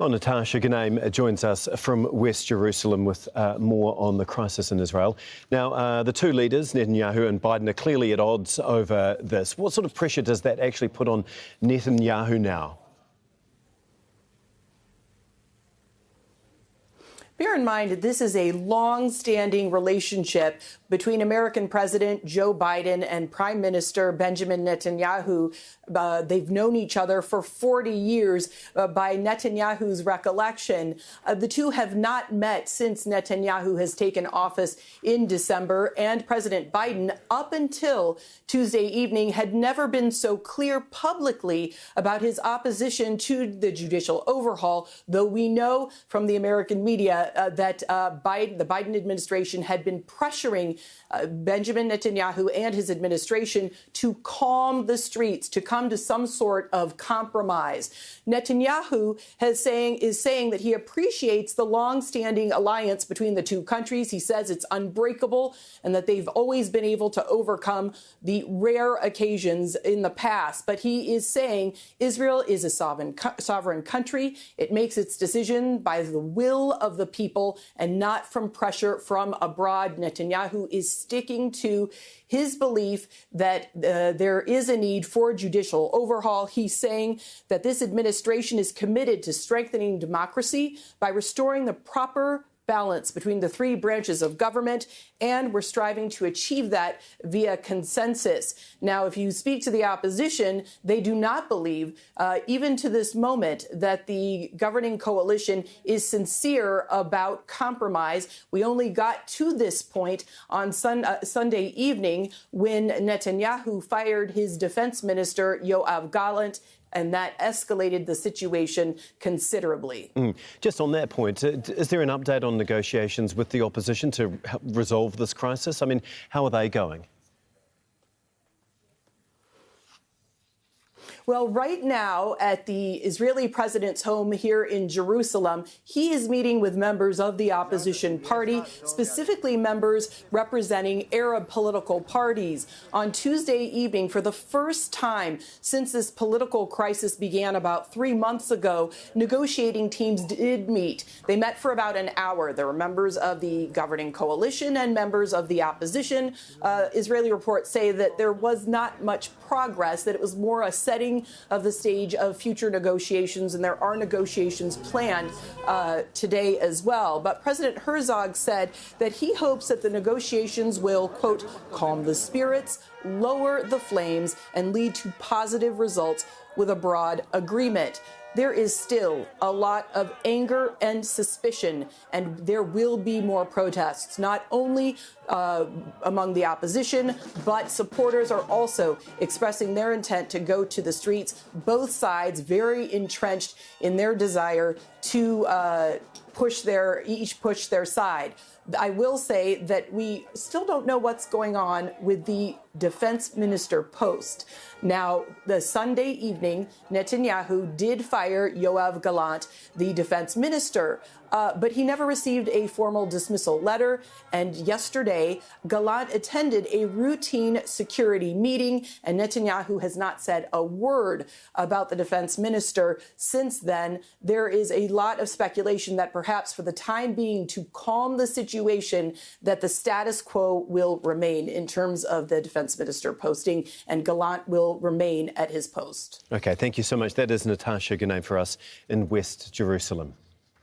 Well, Natasha Ghanem joins us from West Jerusalem with more on the crisis in Israel. Now, the two leaders, Netanyahu and Biden, are clearly at odds over this. What sort of pressure does that actually put on Netanyahu now? Bear in mind, this is a long-standing relationship between American President Joe Biden and Prime Minister Benjamin Netanyahu. They've known each other for 40 years by Netanyahu's recollection. The two have not met since Netanyahu has taken office in December, and President Biden, up until Tuesday evening, had never been so clear publicly about his opposition to the judicial overhaul, though we know from the American media that the Biden administration had been pressuring Benjamin Netanyahu and his administration to calm the streets, to come to some sort of compromise. Netanyahu is saying that he appreciates the long-standing alliance between the two countries. He says it's unbreakable and that they've always been able to overcome the rare occasions in the past. But he is saying Israel is a sovereign country. It makes its decision by the will of the people and not from pressure from abroad. Netanyahu is sticking to his belief that there is a need for judicial overhaul. He's saying that this administration is committed to strengthening democracy by restoring the proper balance between the three branches of government, and we're striving to achieve that via consensus. Now, if you speak to the opposition, they do not believe, even to this moment, that the governing coalition is sincere about compromise. We only got to this point on Sunday evening when Netanyahu fired his defense minister, Yoav Gallant, and that escalated the situation considerably. Just on that point, is there an update on negotiations with the opposition to resolve this crisis? I mean, how are they going? Well, right now at the Israeli president's home here in Jerusalem, he is meeting with members of the opposition party, specifically members representing Arab political parties. On Tuesday evening, for the first time since this political crisis began about 3 months ago, negotiating teams did meet. They met for about an hour. There were members of the governing coalition and members of the opposition. Israeli reports say that there was not much progress, that it was more a setting of the stage of future negotiations, and there are negotiations planned today as well. But President Herzog said that he hopes that the negotiations will, quote, calm the spirits, lower the flames, and lead to positive results with a broad agreement. There is still a lot of anger and suspicion, and there will be more protests, not only among the opposition, but supporters are also expressing their intent to go to the streets, both sides very entrenched in their desire to each push their side. I will say that we still don't know what's going on with the defense minister post. Now, the Sunday evening, Netanyahu did fire Yoav Gallant, the defense minister, but he never received a formal dismissal letter. And yesterday, Gallant attended a routine security meeting, and Netanyahu has not said a word about the defense minister since then. There is a lot of speculation that perhaps for the time being, to calm the situation, that the status quo will remain in terms of the defense minister posting, and Gallant will remain at his post. OK, thank you so much. That is Natasha Ghanem for us in West Jerusalem.